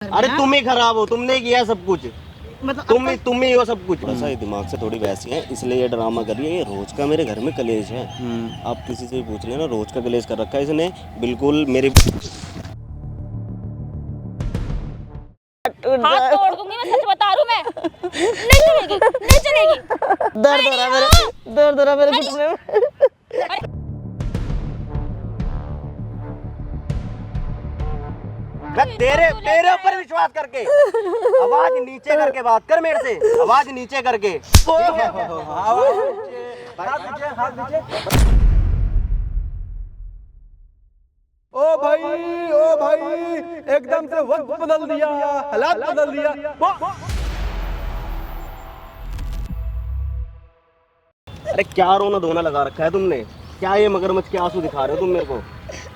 अरे तुम ही खराब हो, तुमने किया सब कुछ, मतलब तुम ही हो सब कुछ। थोड़ा सा ये दिमाग से थोड़ी वैसी है, इसलिए ये ड्रामा कर रही है। ये रोज का मेरे घर में कलेश है। आप किसी से भी पूछ लेना, रोज का कलेश कर रखा है इसने। बिल्कुल मेरी हाथ तोड़ दूंगी मैं, सच बता रही हूँ मैं। नहीं चलेगी, नहीं चलेगी। दर्द हो रहा है मेरे, दर्द हो रहा है मेरे घुटने में। तेरे ऊपर विश्वास करके आवाज नीचे करके बात कर मेरे से, आवाज नीचे करके। ओ भाई एकदम से वक्त बदल दिया, हालात बदल दिया। अरे क्या रोना धोना लगा रखा है तुमने? क्या ये मगरमच्छ के आंसू दिखा रहे हो तुम मेरे को?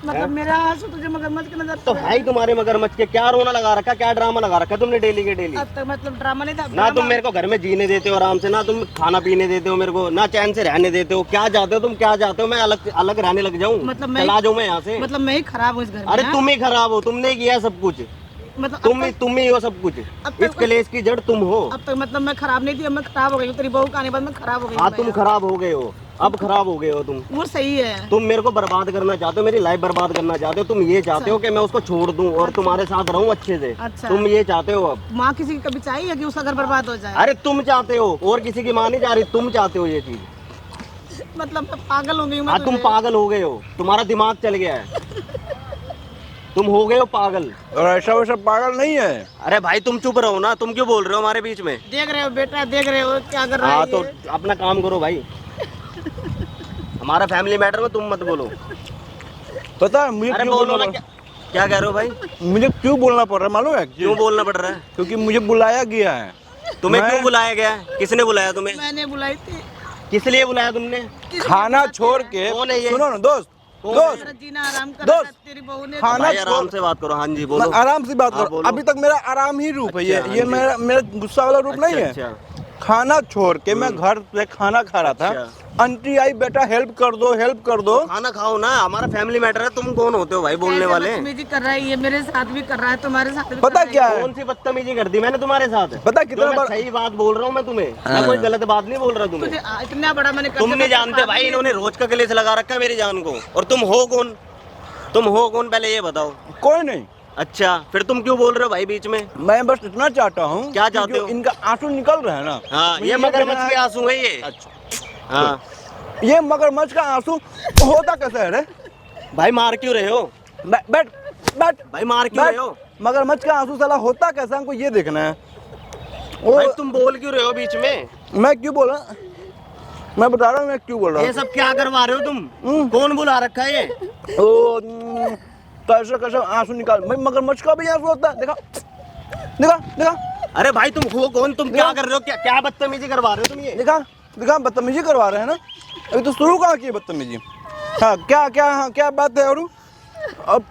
मतलब मेरा आंसू तुझे मगरमच्छ के नजर तो भाई तुम्हारे मगरमच्छ के क्या रोना लगा रखा, क्या ड्रामा लगा रखा है तुमने डेली के डेली? अब तक मतलब ड्रामा नहीं था ना तुम मेरे को घर में जीने देते हो आराम से, ना तुम खाना पीने देते हो मेरे को, ना चैन से रहने देते हो। क्या चाहते हो तुम, क्या चाहते हो? मैं अलग अलग रहने लग जाऊं? मतलब मैं चला जाऊं मैं यहाँ से? मतलब मैं ही खराब हूँ इस घर में। अरे हाँ? तुम ही खराब हो, तुमने किया सब कुछ, मतलब तुम ही हो सब कुछ। इस कलेश की जड़ तुम हो। अब तक मतलब मैं खराब नहीं थी, अब मैं खराब हो गई हूँ। तेरी बहू का आने के बाद मैं खराब हो गई हूँ। हाँ तुम खराब हो गए हो, अब खराब हो गए हो तुम। वो सही है। तुम मेरे को बर्बाद करना चाहते हो, मेरी लाइफ बर्बाद करना चाहते हो। तुम ये चाहते हो कि मैं उसको छोड़ दूं और तुम्हारे साथ रहूं अच्छे से। अच्छा। तुम ये चाहते हो अब। माँ किसी की कभी चाहिए कि उसका घर बर्बाद हो जाए? अरे तुम चाहते हो, और किसी की माँ नहीं जा रही, तुम चाहते हो ये चीज। मतलब मैं पागल हो गई हूँ। हाँ तुम पागल हो गए हो, तुम्हारा दिमाग चल गया है, तुम हो गए हो पागल। और ऐसा वैसा पागल नहीं है। अरे भाई तुम चुप रहो ना, तुम क्यों बोल रहे हो हमारे बीच में? देख रहे हो बेटा, देख रहे हो क्या कर रहा है हाँ ये? तो अपना काम करो भाई, हमारा फैमिली मैटर में तुम मत बोलो। पता है मुझे अरे क्यों बोलो ना, बोलना क्या कह रहे हो भाई? मुझे क्यों बोलना पड़ रहा है मालूम है? क्यों बोलना पड़ रहा है? क्योंकि मुझे बुलाया गया है। तुम्हें मैं- क्यों बुलाया गया है? किसने बुलाया तुम्हें? मैंने बुलाई थी। किस लिए बुलाया तुमने? खाना छोड़ के कौन है ये? सुनो ना दोस्त, कौन दोस्त मेरा जीना आराम कर दोस्त, रहा था, तेरी बहू ने खाना भाई आराम छोड़, से बात करो। हाँ जी बोलो। आराम से बात हाँ, करो। बोलो। अभी तक मेरा आराम ही रूप है ये अच्छा, हाँ ये जी। मेरा गुस्सा वाला रूप नहीं है। अच्छा, खाना छोड़ के मैं घर पे खाना खा रहा था। अच्छा। आंटी आई, बेटा हेल्प कर दो, हेल्प कर दो। खाना खाओ ना, हमारा फैमिली मैटर है। तुम कौन होते हो भाई बोलने ऐसे वाले? बदतमीजी कर रहा है ये, मेरे साथ भी कर रहा है, तुम्हारे साथ भी पता कर रहा क्या है? कौन सी बदतमीजी कर दी मैंने तुम्हारे साथ? पता कितना जो मैं बार सही बात बोल रहा हूँ मैं तुम्हें, मैं कोई गलत बात नहीं बोल रहा है? तुम्हें। तुझे इतना बड़ा मैंने कर तुम दिया, नहीं मैं जानते भाई, इन्होंने रोज का कलेश लगा रखा है मेरी जान को। और तुम हो कौन? तुम हो कौन पहले ये बताओ। कोई नहीं। अच्छा फिर तुम क्यों बोल रहे हो भाई बीच में? मैं बस इतना चाहता हूँ। क्या कि चाहते जो हो? इनका आंसू निकल रहा है ना। हाँ मुझे ये मगरमच्छ देखना के है- आंसू है ये। अच्छा, हाँ ये मगरमच्छ का आंसू होता कैसे है रे? भाई मार क्यों रहे हो? बैठ बैठ बैठ भाई मार क्यों रहे हो? मगरमच्छ का आंसू साला होता कैसा, हमको ये देखना है। वो भाई तुम बोल क्यों रहे हो बीच में? मैं क्यों बोला, मैं बता रहा हूँ मैं क्यों बोल रहा ये सब क्या करवा रहे हो तुम? कौन बुला रखा है ये? हूँ। ओ कैसे कैसे आंसू निकाल। भाई मगरमच्छ का भी आंसू होता है। देखा देखा देखा अरे भाई तुम हो कौन? तुम क्या कर रहे हो? क्या क्या बदतमीजी करवा रहे हो तुम ये? देखा देखा, बदतमीजी करवा रहे हैं ना। अभी तो शुरू कहाँ की है बदतमीजी। हाँ क्या क्या, हाँ क्या बात है? और अब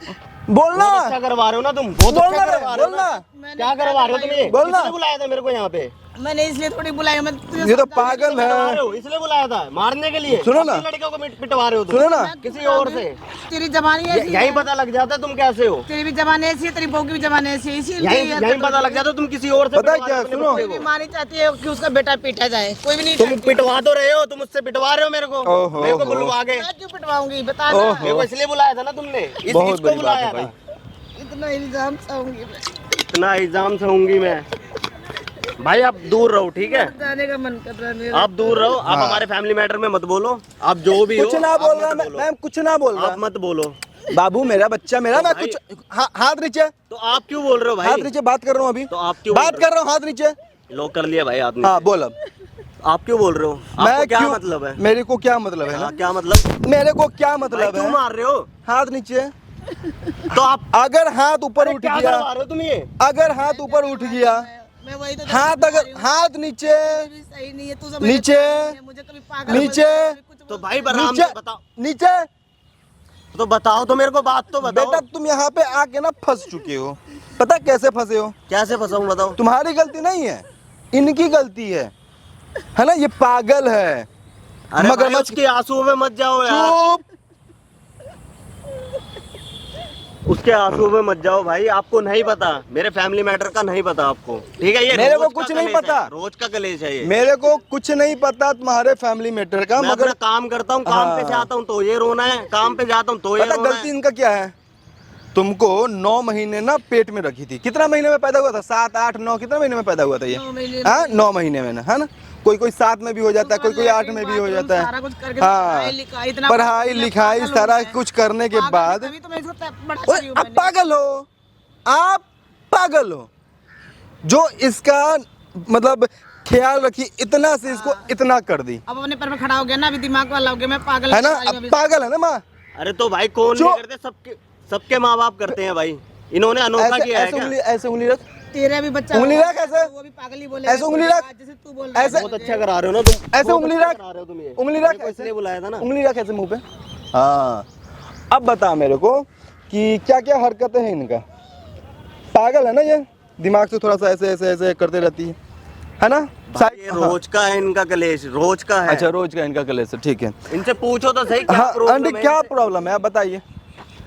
बोलना, बहुत अच्छा करवा रहे हो ना तुम, बहुत अच्छा बोलना रे, करवा रहे हो ना। बोलना। क्या करवा रहे हो तुम ये? बोलना। किसने बुलाया था मेरे को यहाँ पे? मैंने इसलिए थोड़ी बुलाई, मैं तुझे ये तो समझा पागल पिटवा रहे है। हो, इसलिए बुलाया था मारने के लिए? सुनो ना। अपनी लड़कियों को पिटवा रहे हो तुम? सुनो ना, किसी और से? तेरी जबानी ऐसी यही है, पता लग जाता है तुम कैसे हो। तेरी भी जबानी ऐसी है, तेरी बहू की भी जबानी ऐसी है, इसीलिए यही पता लग जाता है तुम किसी और से पता है पिटवा क्या, रहे हो अपने सुनो। बच्चे कोई भी को। माँ नहीं चाहती है कि उसका बेटा पीटा जाए, कोई भी नहीं तुम चाहती। पिटवा तो रहे हो, तुम उससे पिटवा रहे हो मेरे को। ओहो, मेरे को ओहो। बुलवा के। मैं क्यों पिटवाऊंगी बता ना। ओहो। मेरे को इसलिए बुलाया था ना तुमने, बहुत इसको बड़ी बात बुलाया है भाई। था। इतना इल्जाम सहूंगी मैं, इतना इल्जाम सहूंगी मैं। भाई आप दूर रहो ठीक है, जाने का मन कर रहा है मेरा। आप दूर रहो। आप हमारे फैमिली मैटर में मत बोलो। आप जो भी हो कुछ ना आप बोल मत रहा, बोलो। मैं कुछ ना बोल आप रहा। मत बोलो। बाबू मेरा बच्चा मेरा, मैं भाई- कुछ हाथ नीचे, तो आप क्यों बोल रहे हो हाथ भाई? नीचे, बात कर रहा हूँ अभी। तो आप क्यों बात बोल रहे कर रहा हूँ, हाथ नीचे। हो? लॉक कर लिया भाई आदमी। हाँ बोल अब। आप क्यों बोल रहे हो? आपको क्या मतलब है? मेरे को क्या मतलब है ना? हाँ, क्या मतलब? मेरे को क्या भाई मतलब क्यों है? मार रहे हो? हाथ नीचे। तो आप अगर हाथ ऊपर अरे उठ क्या गया, करवा रहे हो तुम ये? अगर हाथ ऊपर उठ गया, मैं वही तो हाथ अगर हाथ नीचे, भी सही नहीं है, तू समझ नीचे, मुझे कभी पागल नीचे, तो भाई आराम नीचे, से बताओ। नीचे। तो बताओ तो मेरे को, बात तो बताओ। बेटा तुम यहाँ पे आके ना फंस चुके हो। पता कैसे फंसे हो? कैसे फंसाऊं बताओ? तुम्हारी गलती नहीं है, इनकी गलती है ना? ये पागल है। अरे भाई मगरमच्छ उसके आंसुओं में मत जाओ यार। चुप। उसके आंसू में मत जाओ भाई, आपको नहीं पता, मेरे फैमिली मैटर का नहीं पता आपको, ठीक है? ये मेरे को रोज का कुछ नहीं कलेश है, पता। रोज का कलेश है ये। मेरे को कुछ नहीं पता तुम्हारे फैमिली मैटर का, मैं मगर अपना काम करता हूँ, काम पे से आता हूँ तो ये रोना है, काम पे जाता हूँ तो ये पता रोना गलती है। इनका क्या है? तुमको 9 महीने ना पेट में रखी थी। कितना महीने में पैदा हुआ था? 7, 8, 9 कितना महीने में पैदा हुआ था ये? 9 महीने में ना, है ना? कोई कोई 7 में भी हो जाता है, कोई कोई 8 में भी हो जाता है। हाँ, पढ़ाई लिखाई सारा कुछ करने के बाद ओए, आप पागल हो, आप पागल हो। जो इसका मतलब ख्याल रखी, इतना से इसको इतना कर दी, अब अपने पैर पे खड़ा हो गया ना, अभी दिमाग वाला हो गया, मैं पागल है ना? अब पागल है ना माँ? अरे तो भाई कौन नहीं करते, सबके माँ बाप करते हैं भाई, इन्होंने अनोखा किया है क्या? ऐसे उंगली रख, तेरा भी बच्चा उंगली रख ऐसे, वो भी पागल ही बोलेगा, ऐसे उंगली रख, जैसे तू बोल रहा है। ऐसे बहुत अच्छा करा रहे हो ना तुम, ऐसे बहुत उंगली अच्छा रख, करा रहे हो तुम ये। उंगली रख मेरे को ऐसे, इसलिए बुलाया था ना। उंगली रख ऐसे मुंह पे। हाँ, अब बता मेरे को कि क्या क्या हरकतें हैं इनका। पागल है ना ये, दिमाग से थोड़ा सा ऐसे ऐसे ऐसे करते रहती है ना? ये रोज का है इनका कलेश, रोज का है। अच्छा, रोज का इनका कलेश है, ठीक है। इनसे पूछो तो सही क्या हाँ आंटी, प्रॉब्लम है क्या इनसे? प्रॉब्लम है आप बताइए,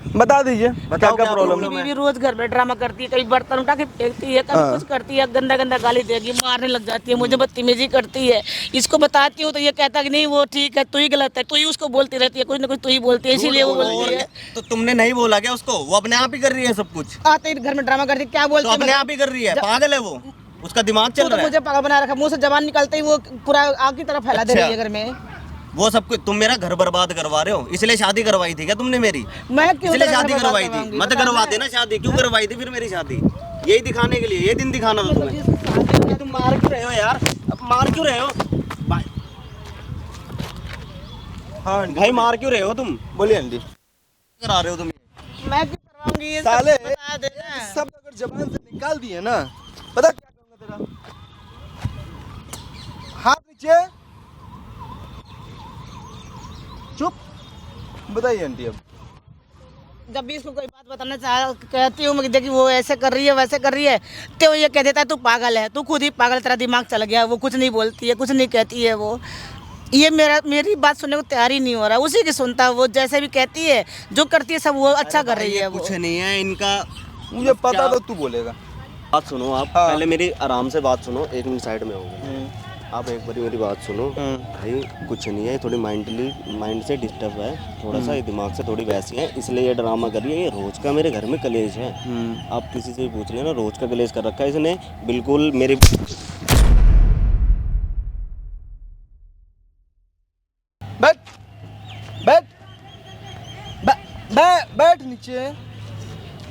बता दीजिए क्या बताओ क्या क्या प्रॉब्लम problem है? है? बीवी रोज घर में ड्रामा करती है, कभी बर्तन उठा के फेंकती है, कभी कुछ करती है, गंदा गंदा गाली देगी, मारने लग जाती है, मुझे बदतमीजी करती है। इसको बताती हूँ तो ये कहता कि नहीं वो ठीक है, तू ही गलत है, तू ही उसको बोलती रहती है, कुछ ना कुछ तू ही बोलती है, इसीलिए वो बोलती है। तो तुमने नहीं बोला क्या उसको? वो अपने आप ही कर रही है सब कुछ, आते ही घर में ड्रामा करती है, क्या तो बोलती अपने है? आप ही कर रही है, पागल है वो, उसका दिमाग चल तू तो रहा है। मुझे पागल बना रखा, मुंह से जबान निकलते ही वो पूरा आग की तरफ फैला दे रही है अच्छा। घर में। वो सब कुछ, तुम मेरा घर बर्बाद करवा रहे हो, इसलिए शादी करवाई थी क्या तुमने मेरी? मैं क्यों इसलिए तेरा शादी घर करवाई बर्बाद थी, मत करवाऊंगी? करवा देना शादी। क्यों करवाई थी फिर मेरी शादी? यही दिखाने के लिए, ये दिन दिखाना था तुम्हें। तुम मार क्यों रहे हो यार, अब मार क्यों रहे हो भाई? हाँ भाई मार क्यों रहे हो तुम? बोलिए आंटी। करा रहे हो तुम? मैं क्यों करवाऊंगी ये सब? साले बता देना। सब अगर जबान से निकाल दिए ना, पता क्या करूंगा तेरा? हाथ नीचे, चुप। बताइए आंटी अब। जब भी इसको कोई बात बताना कहती हूँ मैं, देखी वो ऐसे कर रही है वैसे कर रही है, तो ये कह देता है तू पागल है, तू खुद ही पागल, तेरा दिमाग चल गया। वो कुछ नहीं बोलती है, कुछ नहीं कहती है वो। ये मेरी बात सुनने को तैयार ही नहीं हो रहा, उसी की सुनता है वो, जैसे भी कहती है जो करती है सब वो अच्छा कर रही है वो। कुछ नहीं है इनका, मुझे पता तो तू बोलेगा। बात सुनो आप, हाँ। पहले मेरी आराम से बात सुनो, 1 मिनट साइड में हो गए। आप एक बार मेरी बात सुनो भाई, कुछ नहीं है, थोड़ी माइंड से डिस्टर्ब है थोड़ा सा, ये दिमाग से थोड़ी वैसी है, इसलिए ये ड्रामा कर रही है। ये रोज का मेरे घर में कलेश है, आप किसी से भी पूछ लेना, रोज का कलेश कर रखा है इसने, बिल्कुल मेरी। बैठ बैठ बैठ नीचे।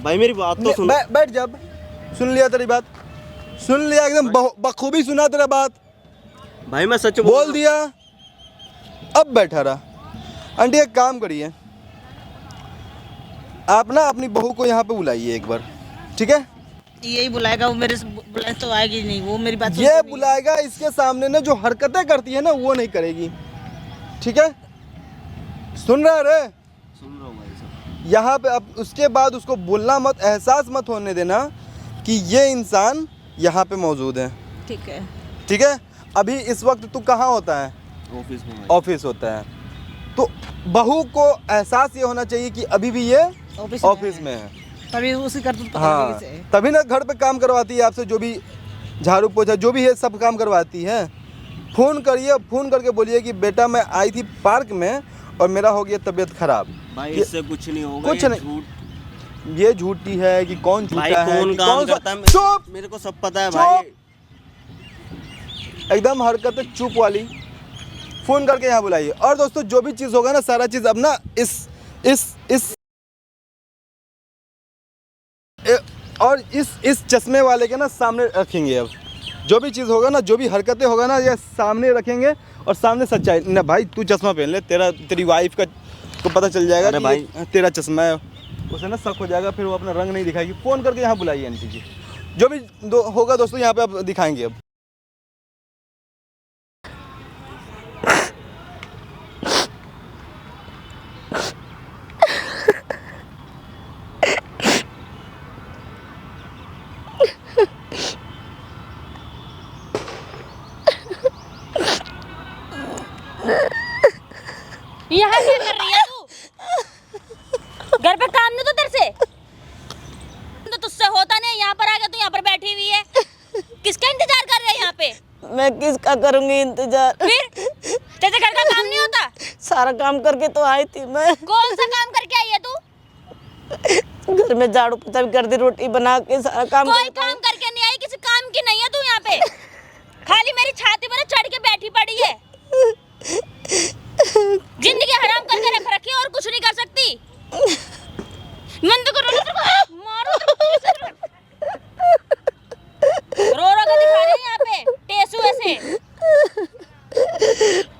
भाई मेरी बात तो सुनो। बैठ, जब सुन लिया तेरी बात, सुन लिया एकदम बखूबी सुना तेरा बात, भाई मैं सच बोल दिया, अब बैठा रहा। आंटी एक काम करिए, आप ना अपनी बहू को यहाँ पे बुलाइए एक बार, ठीक है? यही बुलाएगा वो, मेरे से बुलाए तो आएगी नहीं वो, मेरी बात ये बुलाएगा, इसके सामने ना जो हरकतें करती है ना वो नहीं करेगी, ठीक है? सुन रहा है रे? सुन रहा हूँ भाई सब। यहाँ पे अब उसके बाद उसको बोलना मत, एहसास मत होने देना कि ये इंसान यहाँ पे मौजूद है, ठीक है। ठीक है? अभी इस वक्त तू कहाँ होता है? ऑफिस में भाई। ऑफिस होता है, तो बहू को एहसास ये होना चाहिए कि अभी भी ये ऑफिस में है। तभी उसी करतूत पकड़ेगी हाँ, इसे। तभी ना घर पे काम करवाती है आपसे, जो भी झाड़ू पोछा जो भी है सब काम करवाती है। फ़ोन करिए, फ़ोन करके बोलिए कि बेटा मैं आई थी पार्क में और मेरा हो गया तबीयत खराब। भाई इससे कुछ नहीं होगा, कुछ ये नहीं। झूठ। ये झूठी है कि कौन झूठा भाई है कौन कि काम कौन करता है, चुप, मेरे को सब पता है चुप। भाई। एकदम हरकत चुप वाली। फ़ोन करके यहाँ बुलाइए। और दोस्तों जो भी चीज़ होगा ना, सारा चीज़ अब ना इस चश्मे वाले के ना सामने रखेंगे। अब जो भी चीज़ होगा ना, जो भी हरकतें होगा ना, ये सामने रखेंगे और सामने सच्चाई ना। भाई तू चश्मा पहन ले, तेरी वाइफ का को पता चल जाएगा अरे कि भाई तेरा चश्मा है, उसे ना शक हो जाएगा, फिर वो अपना रंग नहीं दिखाएगी। फ़ोन करके यहाँ बुलाइए आंटी जी। जो भी होगा दोस्तों यहाँ पे आप दिखाएंगे अब। यहाँ क्या कर रही है तू? घर पे काम नहीं तो तेरे से? मैं किसका करूंगी इंतजार? फिर तेरे घर का काम नहीं होता? सारा काम करके तो आई थी मैं। कौन सा काम करके आई है तू? घर में झाड़ू पोछा भी कर दी, रोटी बना के सारा काम कोई काम करके नहीं आई, किसी काम की नहीं है तू यहाँ पे। खाली मेरी छाती पर चढ़ के बैठी पड़ी है। जिंदगी हराम करके रख रखी है और कुछ नहीं कर सकती। मन तो करो मारो रो रो के दिखा रही है यहाँ पे टेसू ऐसे।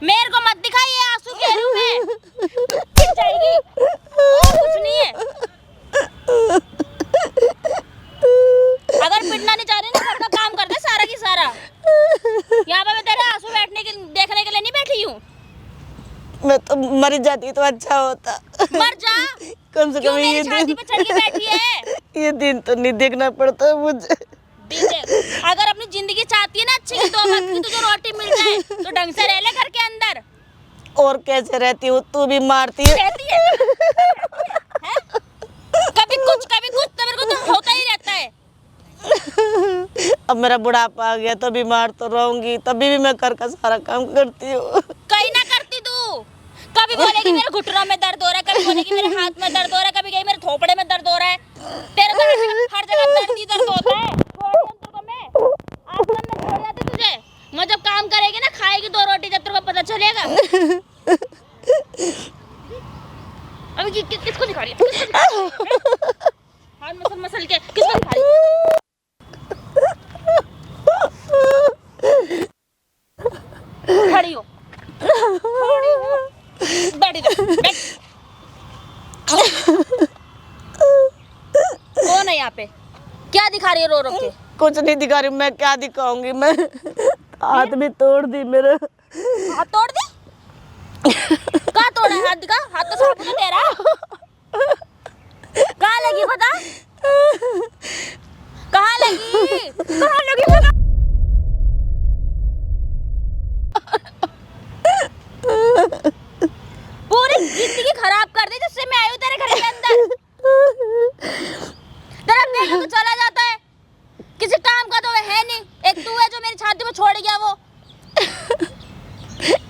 मेरे को मत दिखाइए, आंसू कह रही हूँ मैं, पिट जाएगी और कुछ नहीं है। अगर पिटना नहीं चाह रही ना घर का काम कर दे सारा की सारा। यहाँ पे मैं तेरे आंसू देखने के लिए नहीं बैठी हूँ। मैं तो मर जाती तो अच्छा होता। मर जा, कम से क्यों कम मेरी ये छाती दिन, पे चढ़ के बैठी है? ये दिन तो नहीं देखना पड़ता मुझे। अगर अपनी जिंदगी चाहती है ना अच्छी की, तो वक्त की तुझे रोटी मिल जाए तो ढंग से रह ले घर के अंदर। और कैसे रहती हूँ, तू भी मारती है। रहती है हैं? कभी कुछ तो मेरे को तो होता ही रहता है। अब मेरा बुढ़ापा आ गया तो बीमार तो रहूंगी, तभी भी मैं घर का सारा काम करती हूँ। कहीं ना करती तू। कभी बोलेगी मेरे घुटनों में दर्द हो रहा है, कभी बोलेगी मेरे हाथ में दर्द हो रहा है, कभी कहीं मेरे थोपड़े में दर्द हो रहा है। तेरे तो हर जगह दर्द ही दर्द होता है। आसमान में छोड़ जाती तुझे। मैं जब काम करेगी ना, खाएगी 2 रोटी जब तेरे को पता चलेगा। अभी किसको दिखा रही है? हाथ मसल के किसको दिखा रही है? खड़ी हो, बैठी रहो, कौन है यहाँ पे? क्या दिखा रही है रो रो के? कुछ नहीं दिखा रही, मैं क्या दिखाऊंगी? मैं हाथ भी तोड़ दी मेरा। हाथ तोड़ दी? कहाँ तोड़ा है हाथ? दिखा, हाथ तो साफ है तेरा। कहाँ लगी बता? कहाँ लगी? कहाँ लगी बता? पूरी जिंदगी खराब कर दी जिससे मैं आई हूँ तेरे घर के अंदर। तेरा बेटा तो चला जाता है, किसी काम का तो वह है नहीं। एक तू है जो मेरी छाती में छोड़ गया वो।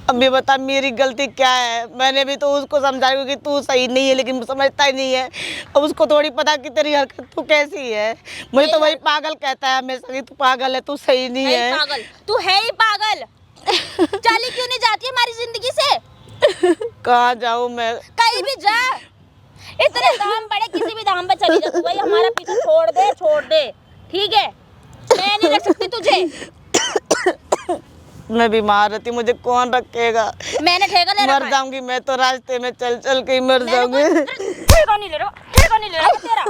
अभी बता मेरी गलती क्या है? मैंने भी तो उसको समझाया कि तू सही नहीं है, लेकिन समझता ही नहीं है। अब उसको थोड़ी पता कि तेरी हरकत तू कैसी है। मुझे तो वही पागल कहता है हमेशा कि तू पागल है, तू सही नहीं है। पागल तू है ही पागल। चली क्यों नहीं जाती हमारी जिंदगी से? कहाँ जाऊँ मैं? कहीं भी जा, इतने दाम पड़े किसी भी दाम पे चली जा तू। भाई हमारा पीछा छोड़ दे ठीक है? मैं नहीं रख सकती तुझे। मैं बीमार रहती, मुझे कौन रखेगा? मैंने ठेका ले रखा है। मर जाऊंगी मैं तो, रास्ते में चल चल के मर जाऊंगी। ठेका नहीं ले रहा तेरा।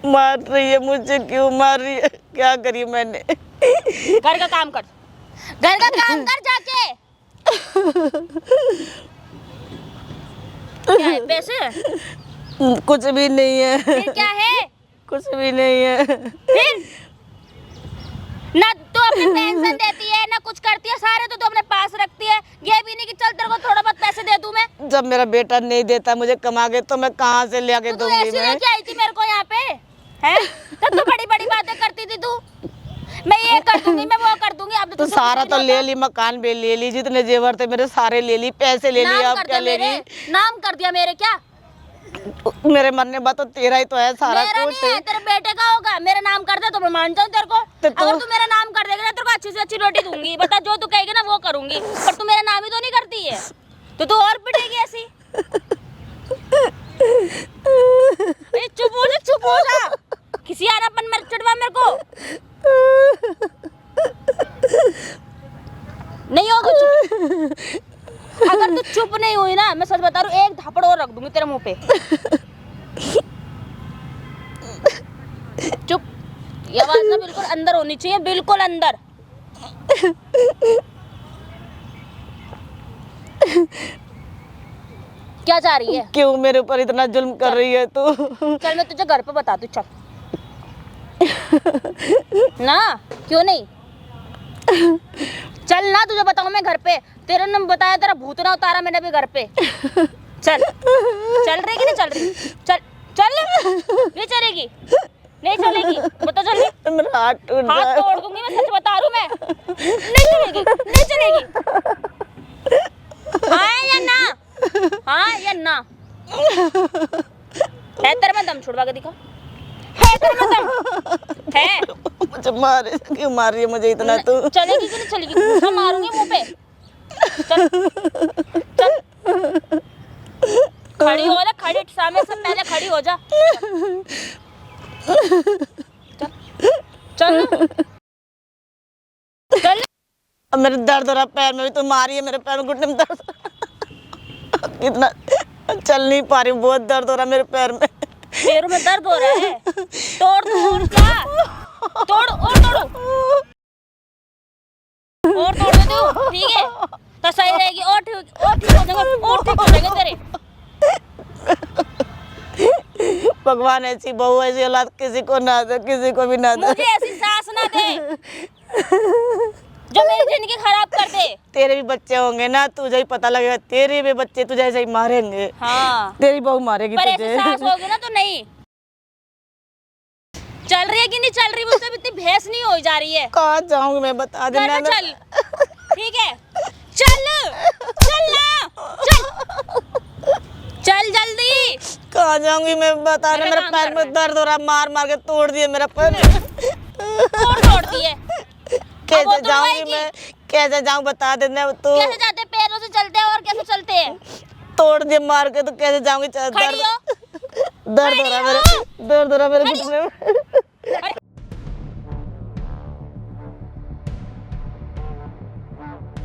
मार रही है मुझे, क्यों मार रही है? क्या करी मैंने? घर का काम कर जाके। क्या है? पैसे? कुछ भी नहीं है। फिर क्या है? कुछ भी नहीं है। फिर ना तो अपनी पेंशन देती है ना कुछ करती है, सारे तो अपने पास रखती है। ये भी नहीं कि चल तेरे को थोड़ा बहुत पैसे दे दूं मैं। जब मेरा बेटा नहीं देता मुझे कमा के, तो मैं कहाँ से ले आके तू दूंगी? ऐसे मैं लेके आई थी मेरे को यहाँ पे हैं? तब तो बड़ी बड़ी बातें करती थी तू। मैं ये कर दूंगी, मैं वो कर दूंगी। अब तो सारा तो ले ली, मकान भी ले ली, जितने जेवर थे मेरे सारे ले ली, पैसे ले लिए। अब क्या लेगी? नाम कर दिया मेरे। क्या मेरे मरने बाद तो तेरा ही तो है सारा मेरा कुछ। नहीं है, तेरे बेटे का होगा। मेरा नाम कर दे तो मैं मान जाऊँ तेरे को। अगर तू मेरा नाम कर देगा ना, तेरे को अच्छी से अच्छी रोटी दूंगी। बता, जो तू कहेगी ना वो करूंगी। पर तू मेरा नाम ही तो नहीं करती है, तो तू और पिटेगी ऐसी। चुप हो जा। किसी आनापन मत चिढ़वा मेरे को। नहीं होगा चुप। अगर तू चुप नहीं हुई ना, मैं सच बता रही हूँ, एक थप्पड़ और रख दूंगी तेरे मुंह पे। चुप। ये आवाज ना बिल्कुल अंदर होनी चाहिए, बिल्कुल अंदर। क्या चाह रही है? क्यों मेरे ऊपर इतना जुल्म कर रही है तू? चल मैं तुझे घर पे बता दूँ, चल। ना क्यों नहीं? चल ना, तुझे बताऊं मैं घर पे। तेरा नाम बताया, तेरा भूतना उतारा मैंने भी घर पे। चल रही कि नहीं चल रही? चल नहीं चलेगी? बता चल। मेरा हाथ टूट हाथ तोड़ दूंगी मैं, सच बता रही हूँ मैं। नहीं चलेगी, नहीं चलेगी। हाँ या ना, हाँ या ना। है तेरे में दम, छुड़वा के दिखा। है तेरे में दम? है? मुझे मारे, क्यों मार रही है मुझे इतना तू? चलेगी कि नहीं चलेगी? घूसा मारूंगी मुंह पे। चल चल, खड़ी हो जा, खड़ी सामने से पहले खड़ी हो जा। चल चल। अब मेरे दर्द हो रहा पैर में भी, तो मारी है मेरे पैर में, घुटने में दर्द। कितना चल नहीं पा रही हूँ, बहुत दर्द हो रहा मेरे पैर में। पैरों में दर्द हो रहा है? तोड़ तोड़ क्या? तोड़ और तोड़ो और तोड़ दे तू, ठीक है? तो सही रहेगी और ठीक हो जाएगा, और ठीक हो जाएगा तेरे। भगवान ऐसी बहू ऐसी औलाद किसी को ना दे, किसी को भी ना दे। मुझे ऐसी सास ना दे जो मेरी जिंदगी खराब कर दे। तेरे भी बच्चे होंगे ना, तुझे ही पता लगेगा, तेरे भी बच्चे तुझे ऐसे ही मारेंगे। हाँ, तेरी बहू मारेगी पर तुझे। ऐसी सास होगी ना तो नहीं। चल रही है कि नहीं चल रही, मुझसे भी इतनी भैंस नहीं हो जा रही है। कहाँ जाऊंगी मैं, बता घर देना। में चल, ठीक है? चल चल ना, चल चल जल्दी। कहाँ जाऊंगी मैं, बता दे। मेरा मेरे काम पैर कर में दर्द हो रहा, मार मार के तोड़ दिए मेरा पैर। और तोड़ दिए। कैसे जाऊंगी मैं, कैसे जाऊं बता देना तू। कैसे जाते? पैरों से चलते हैं और कैसे चलते हैं? तोड़ दिए मार के, तो कैसे जाऊंगी? खड़ी हो। दर्द हो रहा मेरे, दर्द हो रहा मेरे घुटने में।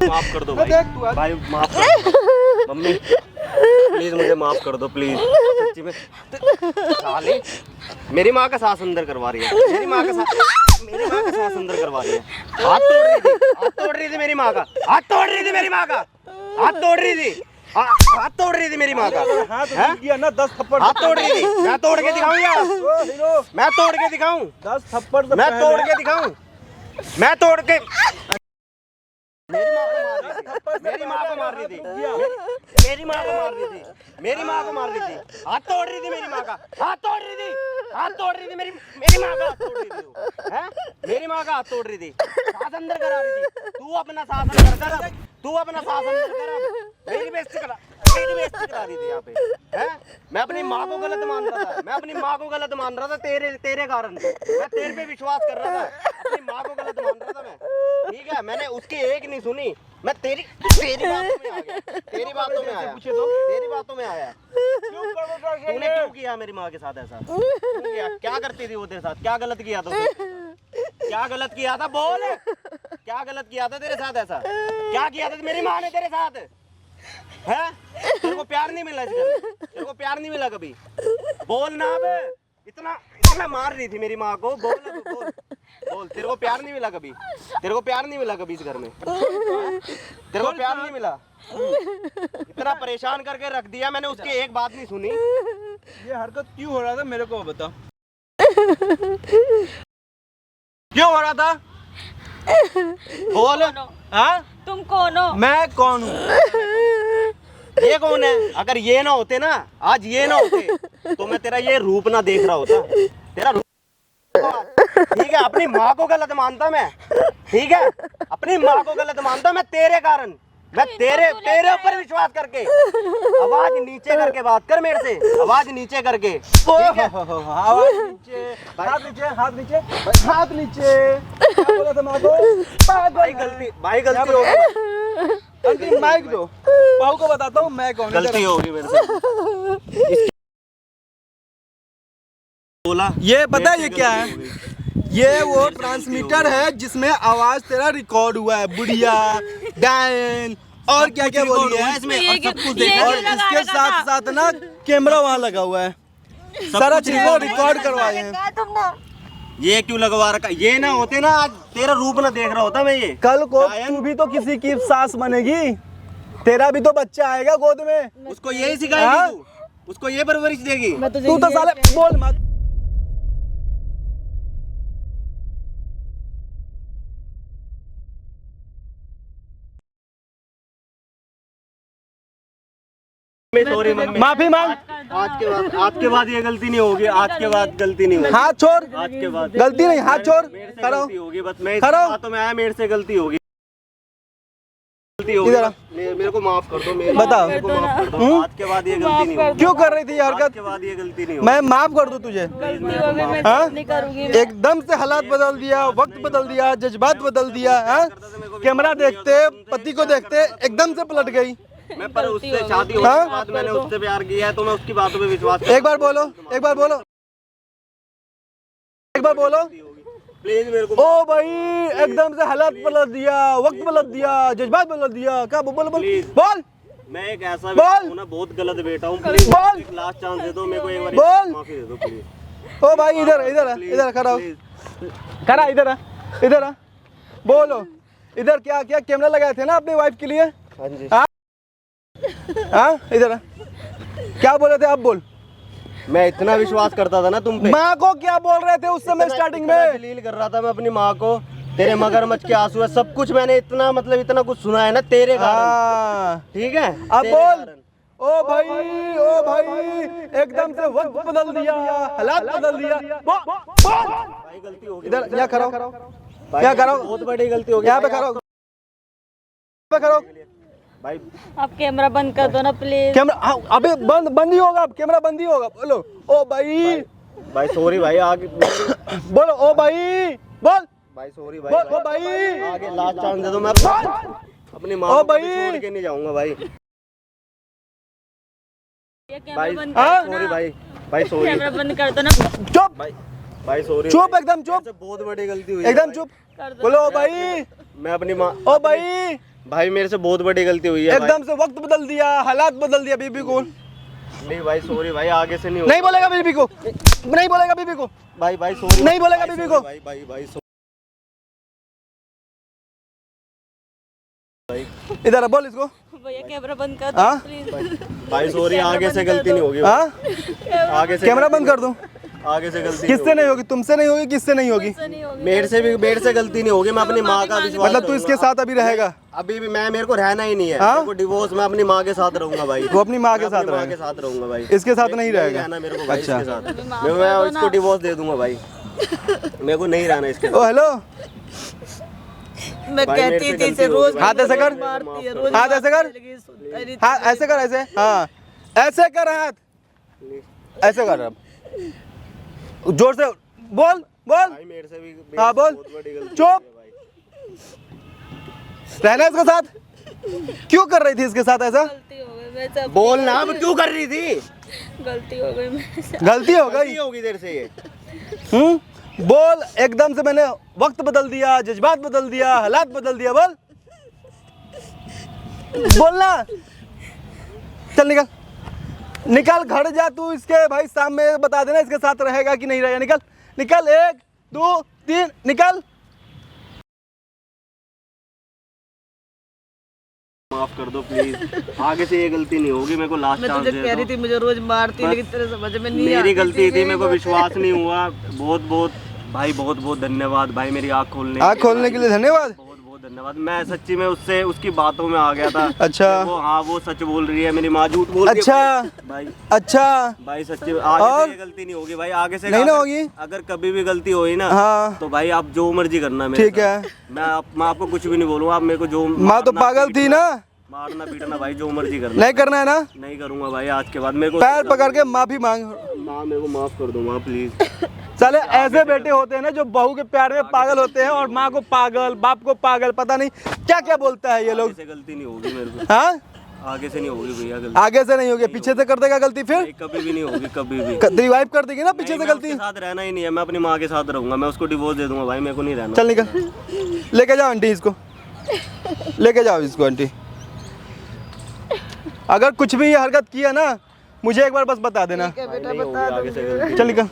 माफ कर दो भाई, भाई माफ कर दो। मम्मी प्लीज मुझे माफ कर दो प्लीज। सच्ची में साले मेरी माँ का सांस अंदर करवा रही है, मेरी माँ का सांस अंदर करवा रही है। हाथ तोड़ रही थी, हाथ तोड़ रही थी मेरी माँ का, हाथ तोड़ रही थी मेरी माँ का, हाथ तोड़ रही थी, हाथ तोड़ रही थी मेरी माँ का। ना 10 थप्पड़ हाथ तोड़ रही थी, मैं तोड़ के दिखाऊं यार, मैं तोड़ के दिखाऊं, 10 थप्पड़ मैं तोड़ के दिखाऊं, मैं तोड़ के। मेरी माँ को मार रही थी, मेरी माँ को मार रही थी, मेरी माँ को मार रही थी, हाथ तोड़ रही थी मेरी माँ का, हाथ तोड़ रही थी, हाथ तोड़ रही थी मेरी माँ का, हाथ तोड़ रही थी वो, हैं? मेरी माँ का हाथ तोड़ रही थी, सांस अंदर करा रही थी। तू अपना सांस अंदर कर, तू अपना सांस अंदर कर। मेरी बेइज्जती करा रही थी यहाँ पे, हैं? मैं अपनी माँ को गलत मान रहा था, मैं अपनी माँ को गलत मान रहा था तेरे कारण। मैं तेरे पे विश्वास कर रहा था, अपनी माँ को गलत मान रहा था मैं, ठीक है? मैंने उसकी एक नहीं सुनी, मैं तेरी बातों में आ गया, तेरी बातों में आया, तेरी बातों में आया। तूने क्यों किया मेरी माँ के साथ ऐसा? क्यों किया? क्या करती थी वो तेरे साथ? क्या गलत किया था उसने? क्या गलत किया था? बोल, क्या गलत किया था तेरे साथ ऐसा? क्या किया था मेरी माँ ने तेरे साथ? है? तेरे को प्यार नहीं मिला इस घर में? तेरे को प्यार नहीं मिला कभी? बोल ना अब, इतना मार रही थी मेरी माँ को, बोल अब, बोल, तेरे को प्यार नहीं मिला कभी? तेरे को प्यार नहीं मिला कभी इस घर में? तेरे को प्यार नहीं मिला? इतना परेशान करके रख दिया मैंने, उसकी एक बात नहीं सुनी। ये हरकत क्यों हो रहा था मेरे को बता। क्यों हो रहा था? बोल। हाँ? तुम कौन हो? मैं कौन हूँ? ये कौन है? अगर ये ना होते ना, आज ये ना होते, तो मैं तेरा ये रूप ना देख रहा होता, तेरा रूप। ठीक है, अपनी माँ को गलत मानता मैं, ठीक है? अपनी माँ को गलत मानता मैं तेरे कारण, मैं तेरे ऊपर विश्वास करके। आवाज नीचे करके बात कर मेरे से, आवाज नीचे करके, ठीक है? आवाज नीचे, हाथ नीचे, हाथ नीचे, हाथ नीचे। क्या बोला था माँ को? भाई गलती हो गई, अंतिम माइक दो, बहू को बताता हूँ मैं कौन। गलती होगी मेरे से। बोला ये पता है ये क्या है? ये वो ट्रांसमीटर है जिसमें आवाज तेरा रिकॉर्ड हुआ है, बुढ़िया, डायन और क्या क्या बोली है इसमें, और सब कुछ देखा। और इसके साथ साथ ना कैमरा वहाँ लगा हुआ है, सारा चीज को रिकॉर्ड करवाए हैं। ये क्यों लगवा रखा? ये ना होते ना, आज तेरा रूप ना देख रहा होता मैं। ये कल को तू भी तो किसी की सास बनेगी, तेरा भी तो बच्चा आएगा गोद में। उसको यही सिखाएगी तू, उसको ये परवरिश देगी। तू तो साले बोल मत। सॉरी मम्मी, माफी मांग। आज के बाद ये गलती नहीं होगी, आज के बाद गलती नहीं होगी, हाथ छोड़, आज के बाद गलती नहीं, हाथ छोड़, मेरे से करो गलती होगी, बस मैं इस करो। बातों में आया, मेरे से गलती होगी। गलती हो इधर आ। मेरे को माफ कर दो, बताओ। मेरे को माफ कर दो, आज के बाद ये गलती नहीं होगी, क्यों कर रही थी ये आज हरकत? के बाद ये गलती नहीं होगी। मैं माफ कर दूं तुझे? हाँ? एकदम से हालात बदल दिया, वक्त बदल दिया, जज्बात बदल दिया। हाँ? कैमरा देखते, पति को देखते, एकदम से पलट गई। मैं पर उससे शादी होने के बाद मैंने उससे प्यार किया है, तो मैं उसकी बातों पे विश्वास एक बार बोलो, एक बार बोलो, एक बार बोलो। प्लीज मेरे को ओ भाई, एकदम से हालात बदल दिया, वक्त बदल दिया, जज्बात बदल दिया। क्या बोल बोल बोल। मैं एक ऐसा बोल। हूँ ना, बहुत गलत बेटा हूँ, प्लीज बोल। एक लास्ट चांस दे दो मेरे को, एक बार बोल। माफी दे दो प्लीज। ओ भाई इधर इधर इधर खड़ा हो, खड़ा इधर आ, इधर आ, बोलो। इधर क्या क्या कैमरा लगाए थे ना अपनी वाइफ के लिए? हाँ जी। हाँ इधर आ, क्या बोले थे आप? बोल। मैं इतना विश्वास करता था ना तुम पे, माँ को क्या बोल रहे थे उस समय स्टार्टिंग में? दलील कर रहा था मैं अपनी माँ को, तेरे मगरमच्छ के आंसू है, सब कुछ मैंने इतना मतलब इतना कुछ सुना है ना तेरे कारण, हाँ। ठीक है? अब तेरे बोल। कारण। ओ भाई, एकदम से वक्त बदल दिया, हालात बदल दिया। बोल। भाई गलती हो गई, इधर यहाँ खड़ा हो, भाई यहाँ खड़ा हो, बहुत बड़ी गलती हो गई, यहाँ पे भाई, खड़ा हो, यहाँ पे खड़ा हो। भाई आप कैमरा बंद कर दो ना प्लीज। कैमरा हाँ, अबे बंद ही होगा, अब कैमरा बंद ही होगा। बोलो ओ भाई, भाई सॉरी भाई, आगे बोलो ओ भाई, बोल भाई सॉरी भाई, बोल। ओ भाई, आगे लास्ट चांस दे दो, मैं अपनी माँ ओ को कभी भाई। छोड़ के नहीं जाऊंगा भाई। ये कैमरा भाई बंद हाँ? कर दो सॉरी ना। भाई, भाई सॉरी कैमरा बंद कर दो ना। चुप भाई सॉरी, चुप, एकदम चुप, मेरे से बहुत बड़ी गलती हुई है एकदम भाई। चुप। कर दो। बोलो ओ भाई, मैं अपनी माँ, ओ भाई, भाई मेरे से बहुत बड़ी गलती हुई है एकदम से वक्त बदल दिया, हालात बदल दिया। बीबी को भाई। नहीं भाई सॉरी भाई, आगे से नहीं नहीं बोलेगा, बीबी को नहीं बोलेगा, बीबी को भाई, भाई सॉरी नहीं बोलेगा बीबी को। भाई भाई भाई इधर आ, बोल इसको। भैया कैमरा बंद कर दो हाँ? प्लीज। भाई सॉरी, आगे से गलती नहीं होगी, हाँ, आगे से कैमरा बंद कर दूं। आगे से गलती किससे नहीं होगी? तुमसे नहीं होगी, किससे नहीं होगी? मेरे से गलती नहीं होगी, मैं अपनी माँ का विश्वास मतलब तू इसके साथ अभी रहेगा? अभी भी मेरे को रहना ही नहीं है, हाँ? मेरे को डिवोर्स, मैं अपनी माँ के साथ रहूंगा भाई। वो अपनी माँ के मैं साथ अपनी माँ के रहेगा, साथ रहूंगा भाई, इसके साथ नहीं रहेगा? रहना मेरे को भाई, अच्छा। इसके साथ मैं इसको डिवोर्स दे दूंगा भाई, मेरे को नहीं रहना इसके ओ हेलो, मैं भाई, मेरे कहती से थी गलती इसे हो रोज गई, हाथ ऐसे कर, मारती है, रोज हाथ ऐसे कर, हाँ ऐसे कर, ऐसे, हाँ ऐसे कर, हाथ ऐसे कर। अब जोर से बोल बोल। भाई मेरे से भी हाँ बोल। बहुत बड़ी गलती चुप। हुई है भाई। रहना इसके साथ? क्यों कर रही थी इसके साथ ऐसा? गलती हो गई मेरे से, बोल ना, अब क्यों कर रही थी? गलती हो गई मेरे से। गलती हो गलती गई। होगी तेरे से ये। बोल। एकदम से मैंने वक्त बदल दिया, जज्बात बदल दिया, हालात बदल दिया। बोल बोलना। चल निकल, निकल घर जा तू। इसके भाई सामने बता देना इसके साथ रहेगा कि नहीं रहेगा। निकल निकल, 1 2 3 निकल। माफ कर दो प्लीज, आगे से ये गलती नहीं होगी, मेरे को लास्ट मैं चांस तुझे दे कह दो। रही थी मुझे रोज मारती, लेकिन तेरे समझ में नहीं मेरी आती गलती थी, मेरे को विश्वास नहीं हुआ। बहुत बहुत भाई, बहुत बहुत धन्यवाद भाई, मेरी आँख खोलने आँख खोलने के लिए धन्यवाद। बहुत बहुत धन्यवाद। मैं सच्ची में उससे उसकी बातों में आ गया था। अच्छा। वो हाँ, वो सच बोल रही है, मेरी माँ झूठ बोल रही है। अच्छा भाई अच्छा, भाई सच्ची में आगे और? से ये गलती नहीं होगी भाई, आगे से नहीं ना अगर- होगी? अगर कभी भी गलती हुई ना, हाँ तो भाई आप जो मर्जी करना मेरे ठीक साथ। है। मैं आपको कुछ भी नहीं बोलूँगा, आप मेरे को जो माँ तो मारना, पागल थी ना? मारना पीटना भाई जो मर्जी करना। नहीं करना है ना? नहीं करूँगा भाई, आज के बाद मेरे को पैर पकड़ के माफी मांग। माँ मेरे को माफ कर दो माँ, प्लीज। साले ऐसे बेटे होते हैं ना जो बहू के प्यार में पागल होते हैं, और माँ को पागल, बाप को पागल, पता नहीं क्या क्या बोलता है ये लोग। आगे से गलती नहीं होगी मेरे को, हाँ, आगे से नहीं होगी भैया गलती, आगे से नहीं होगी, पीछे से कर देगा गलती फिर? भाई, कभी भी नहीं होगी, कभी भी। रिवाइव कर देगी ना पीछे नहीं, से मैं गलती। उसके साथ रहना ही नहीं है, मैं अपनी माँ के साथ रहूंगा, मैं उसको डिवोर्स दे दूंगा भाई, मेरे को नहीं रहना। चल निकल, लेके जाओ आंटी इसको, लेके जाओ इसको आंटी। अगर कुछ भी ये हरकत की है ना, मुझे एक बार बस बता देना। बेटा, नहीं होगी बता आगे से गलती। चल निकल।